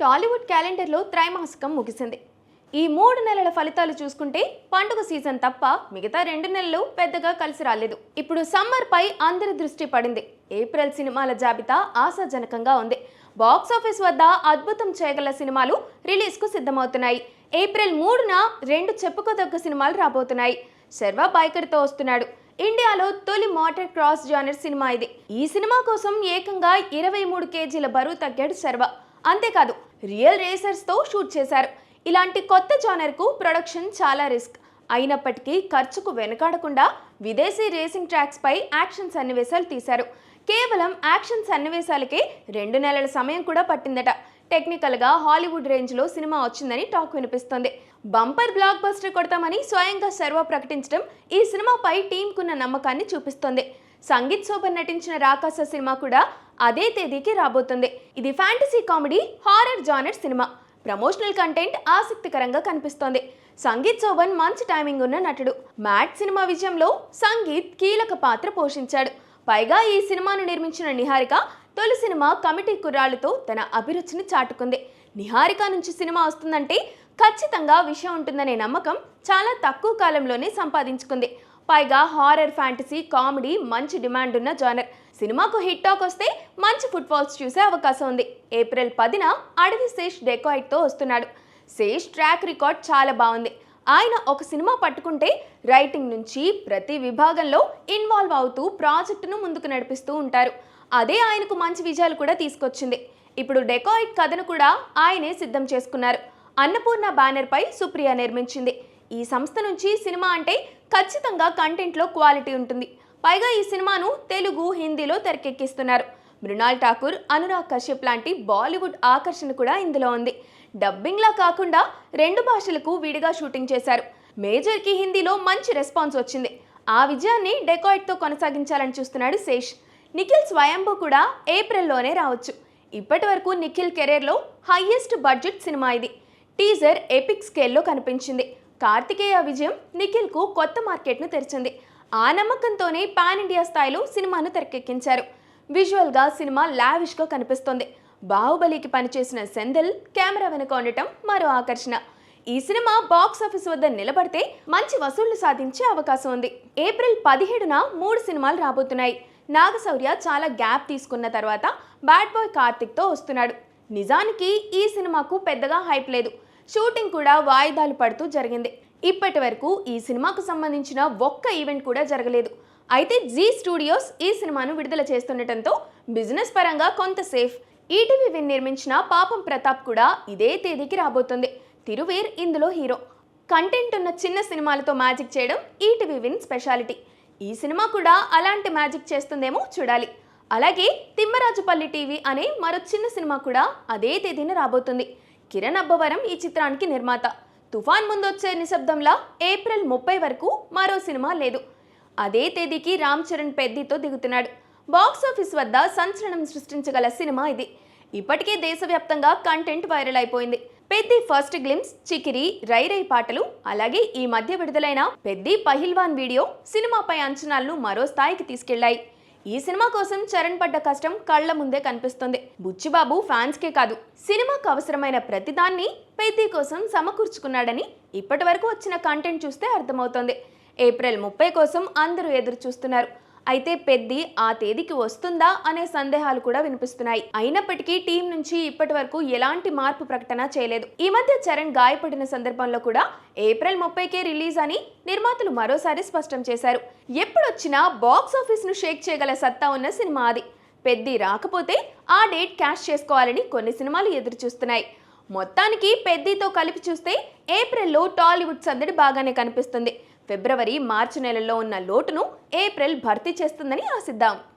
టాలీవుడ్ క్యాలెండర్లో త్రైమాసికం ముగిసింది. ఈ 3 నెలల ఫలితాలు చూసుకుంటే పండుగ సీజన్ తప్ప మిగతా 2 నెలలు పెద్దగా కలిసి రాలేదు. ఇప్పుడు సమ్మర్ పై అందరి దృష్టి పడింది. ఏప్రిల్ సినిమాల జాబితా ఆశాజనకంగా ఉంది. బాక్స్ ఆఫీస్ వద్ద అద్భుతం చేయగల సినిమాలు రిలీజ్ కు సిద్ధమవుతున్నాయి. ఏప్రిల్ 3న 2 చెప్పుకోదగ్గ సినిమాలు రాబోతున్నాయి. శర్వా బైకర్ తో వస్తున్నాడు. ఇండియాలో తొలి మోటార్ క్రాస్ జానర్ సినిమా ఇది. ఈ సినిమా కోసం ఏకంగా 23 కేజీల బరువు తగ్గాడు శర్వా. అంతేకాదు, రియల్ రేసర్స్ తో షూట్ చేశారు. ఇలాంటి కొత్త జానర్ కు ప్రొడక్షన్ చాలా రిస్క్ అయినప్పటికీ ఖర్చుకు వెనకాడకుండా విదేశీ రేసింగ్ ట్రాక్స్ పై యాక్షన్ సన్నివేశాలు తీశారు. కేవలం యాక్షన్ సన్నివేశాలకే 2 నెలల సమయం కూడా పట్టిందట. టెక్నికల్ గా హాలీవుడ్ రేంజ్ లో సినిమా వచ్చిందని టాక్ వినిపిస్తోంది. బంపర్ బ్లాక్ బస్టర్ కొడతామని స్వయంగా శర్వా ప్రకటించడం ఈ సినిమాపై టీంకున్న నమ్మకాన్ని చూపిస్తోంది. సంగీత్ శోభన్ నటించిన రాకాస సినిమా కూడా అదే తేదీకి రాబోతుంది. ఇది fantasy comedy horror genre cinema. Promotional content ఆసక్తికరంగా కనిపిస్తోంది. సంగీత్ శోభన్ మంచి టైమింగ్ ఉన్న నటుడు. మ్యాట్ సినిమా విజయంలో సంగీత్ కీలక పాత్ర పోషించాడు. పైగా ఈ సినిమాను నిర్మించిన నిహారిక తొలి సినిమా కమిటీ కుర్రాళ్ళతో తన అభిరుచిని చాటుకుంది. నిహారిక నుంచి సినిమా వస్తుందంటే ఖచ్చితంగా విషయం ఉంటుందనే నమ్మకం చాలా తక్కువ కాలంలోనే సంపాదించుకుంది. పైగా హారర్ ఫ్యాంటసీ కామెడీ మంచి డిమాండ్ ఉన్న జానర్. సినిమాకు హిట్ టాక్ వస్తే మంచి ఫుట్ ఫాల్స్ చూసే అవకాశం ఉంది. ఏప్రిల్ 10న అడవి శేష్ డెకాయిట్ తో వస్తున్నాడు. శేష్ ట్రాక్ రికార్డ్ చాలా బాగుంది. ఆయన ఒక సినిమా పట్టుకుంటే రైటింగ్ నుంచి ప్రతి విభాగంలో ఇన్వాల్వ్ అవుతూ ప్రాజెక్టును ముందుకు నడిపిస్తూ ఉంటారు. అదే ఆయనకు మంచి విజయాలు కూడా తీసుకొచ్చింది. ఇప్పుడు డెకాయిట్ కథను కూడా ఆయనే సిద్ధం చేసుకున్నారు. అన్నపూర్ణ బ్యానర్ పై సుప్రియ నిర్మించింది. ఈ సంస్థ నుంచి సినిమా అంటే ఖచ్చితంగా కంటెంట్లో క్వాలిటీ ఉంటుంది. పైగా ఈ సినిమాను తెలుగు, హిందీలో తెరకెక్కిస్తున్నారు. మృణాల్ ఠాకూర్, అనురాగ్ కశ్యప్ లాంటి బాలీవుడ్ ఆకర్షణ కూడా ఇందులో ఉంది. డబ్బింగ్లా కాకుండా 2 భాషలకు విడిగా షూటింగ్ చేశారు. మేజర్కి హిందీలో మంచి రెస్పాన్స్ వచ్చింది. ఆ విజయాన్ని డెకాయిట్తో కొనసాగించాలని చూస్తున్నాడు శేష్. నిఖిల్ స్వయంభూ కూడా ఏప్రిల్లోనే రావచ్చు. ఇప్పటి వరకు నిఖిల్ కెరీర్లో హైయెస్ట్ బడ్జెట్ సినిమా ఇది. టీజర్ ఎపిక్ స్కేల్లో కనిపించింది. కార్తికేయ విజయం నిఖిల్కు కొత్త మార్కెట్ను తెరిచింది. ఆ నమ్మకంతోనే పాన్ ఇండియా స్థాయిలో సినిమాను తెరకెక్కించారు. విజువల్గా సినిమా లావిష్గా కనిపిస్తోంది. బాహుబలికి పనిచేసిన సెంధిల్ కెమెరా వెనుక ఉండటం మరో ఆకర్షణ. ఈ సినిమా బాక్స్ ఆఫీస్ వద్ద నిలబడితే మంచి వసూళ్లు సాధించే అవకాశం ఉంది. ఏప్రిల్ 17న 3 సినిమాలు రాబోతున్నాయి. నాగశౌర్య చాలా గ్యాప్ తీసుకున్న తర్వాత బ్యాడ్ బాయ్ కార్తిక్ తో వస్తున్నాడు. నిజానికి ఈ సినిమాకు పెద్దగా హైప్ లేదు. షూటింగ్ కూడా వాయిదాలు పడుతూ జరిగింది. ఇప్పటి వరకు ఈ సినిమాకు సంబంధించిన ఒక్క ఈవెంట్ కూడా జరగలేదు. అయితే జీ స్టూడియోస్ ఈ సినిమాను విడుదల చేస్తుండటంతో బిజినెస్ పరంగా కొంత సేఫ్. ఈటీవీ విన్ నిర్మించిన పాపం ప్రతాప్ కూడా ఇదే తేదీకి రాబోతుంది. తిరువీర్ ఇందులో హీరో. కంటెంట్ ఉన్న చిన్న సినిమాలతో మ్యాజిక్ చేయడం ఈటీవీ విన్ స్పెషాలిటీ. ఈ సినిమా కూడా అలాంటి మ్యాజిక్ చేస్తుందేమో చూడాలి. అలాగే తిమ్మరాజుపల్లి టీవీ అనే మరో చిన్న సినిమా కూడా అదే తేదీన రాబోతుంది. కిరణ్ అబ్బవరం ఈ చిత్రానికి నిర్మాత. తుఫాన్ ముందొచ్చే నిశ్శబ్దంలా ఏప్రిల్ 30 వరకు మరో సినిమా లేదు. అదే తేదీకి రామ్ చరణ్ పెద్దితో దిగుతున్నాడు. బాక్స్ ఆఫీస్ వద్ద సంచలనం సృష్టించగల సినిమా ఇది. ఇప్పటికే దేశవ్యాప్తంగా కంటెంట్ వైరల్ అయిపోయింది. పెద్ది ఫస్ట్ గ్లిమ్స్, చికిరి, రై రై పాటలు, అలాగే ఈ మధ్య విడుదలైన పెద్ది పహిల్వాన్ వీడియో సినిమాపై అంచనాలను మరో స్థాయికి తీసుకెళ్లాయి. ఈ సినిమా కోసం చరణ్ పడ్డ కష్టం కళ్ల ముందే కనిపిస్తుంది. బుచ్చిబాబు ఫ్యాన్స్ కే కాదు, సినిమాకు అవసరమైన ప్రతిదాన్ని పెద్ది కోసం సమకూర్చుకున్నాడని ఇప్పటి వరకు వచ్చిన కంటెంట్ చూస్తే అర్థమవుతోంది. ఏప్రిల్ 30 కోసం అందరూ ఎదురు చూస్తున్నారు. అయితే పెద్ది ఆ తేదీకి వస్తుందా అనే సందేహాలు కూడా వినిపిస్తున్నాయి. అయినప్పటికీ టీం నుంచి ఇప్పటి వరకు ఎలాంటి మార్పు ప్రకటన చేయలేదు. ఈ మధ్య చరణ్ గాయపడిన సందర్భంలో కూడా ఏప్రిల్ 30కే రిలీజ్ అని నిర్మాతలు మరోసారి స్పష్టం చేశారు. ఎప్పుడొచ్చినా బాక్స్ ఆఫీస్ ను షేక్ చేయగల సత్తా ఉన్న సినిమా అది. పెద్ది రాకపోతే ఆ డేట్ క్యాష్ చేసుకోవాలని కొన్ని సినిమాలు ఎదురు చూస్తున్నాయి. మొత్తానికి పెద్దితో కలిపి చూస్తే ఏప్రిల్లో టాలీవుడ్ సందడి బాగానే కనిపిస్తుంది. ఫిబ్రవరి, మార్చి నెలల్లో ఉన్న లోటును ఏప్రిల్ భర్తీ చేస్తుందని ఆశిద్దాం.